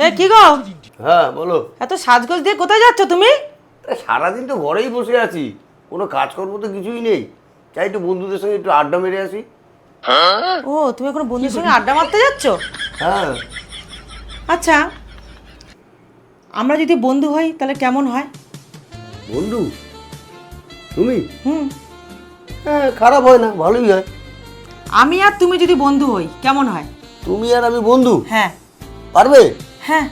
এ কি গো? হ্যাঁ বলো। এত সাজগোজ দিয়ে কোথায় যাচ্ছ তুমি? সারাদিন তো ঘরেই বসে আছি, কোনো কাজকর্ম তো কিছুই নেই। চাই একটু বন্ধুদের সঙ্গে একটু আড্ডা মেরে আসি। ও, তুমি এখন বন্ধুর সঙ্গে আড্ডা মারতে যাচ্ছ? হ্যাঁ। আচ্ছা, আমরা যদি বন্ধু হই তাহলে কেমন হয়? বন্ধু? তুমি? হুম। হ্যাঁ, খারাপ হয় না, ভালোই হয়। আমি আর তুমি যদি বন্ধু হই কেমন হয়? তুমি আর আমি বন্ধু? হ্যাঁ। পারবে? হ্যাঁ।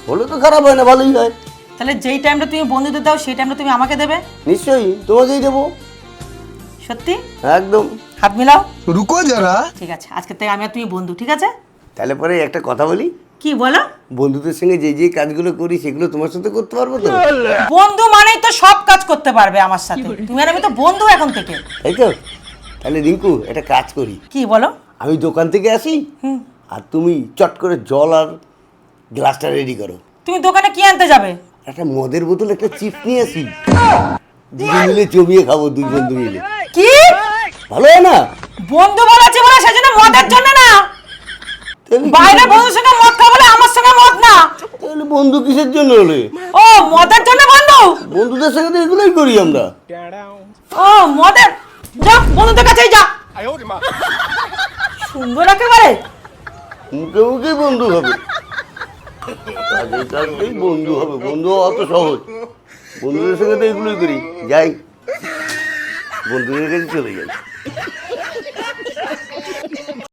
হলে তো খারাপ হয় না, ভালোই হয়। তাহলে যেই টাইমটা তুমি বন্ধুদের দাও সেই টাইমটা তুমি আমাকে দেবে? নিশ্চয়ই, তোমাকেই দেবো। সত্যি? একদম। হাত মিলাও। रुको जरा। ঠিক আছে, আজকে থেকে আমি আর তুমি বন্ধু, ঠিক আছে? তাহলে পরে একটা কথা বলি। কি বলো? বন্ধুদের সঙ্গে যে যে কাজগুলো করি সেগুলো তোমার সাথে করতে পারবো তো? বন্ধু মানেই তো সব কাজ করতে পারবে আমার সাথে। তুমি আর আমি তো বন্ধু এখন থেকে। তাই তো? তাহলে রিঙ্কু একটা কাজ করি। কি বলো? আমি দোকান থেকে আসি, আর তুমি চট করে জল আর গ্লাসটা রেডি করো। তুমি দোকানে কি আনতে যাবে? একটা মদের বোতল, একটা চিপস নিয়ে আসি, দুজন মিলে জমিয়ে খাবো, দুই বন্ধু মিলে। কি? ভালো হয় না? বন্ধু বলেছে বলে সেজন্য মদের জন্য না? তাহলে বাইরে বন্ধুর সঙ্গে মদ খাবো বলে আমার সঙ্গে মদ না? তাহলে বন্ধু কিসের জন্য হলে? ও, মদের জন্য বন্ধু? বন্ধুদের সঙ্গে তো এগুলোই করি আমরা। ও, মদের? যা, বন্ধুদের কাছেই যা। সুন্দর একেবারে। মুখে মুখেই বন্ধু হবে, কাজে কাজেই বন্ধু হবে। বন্ধু হওয়া অত সহজ? বন্ধুদের সঙ্গে তো এগুলোই করি। যাই, বন্ধুদের কাছে চলে যাই।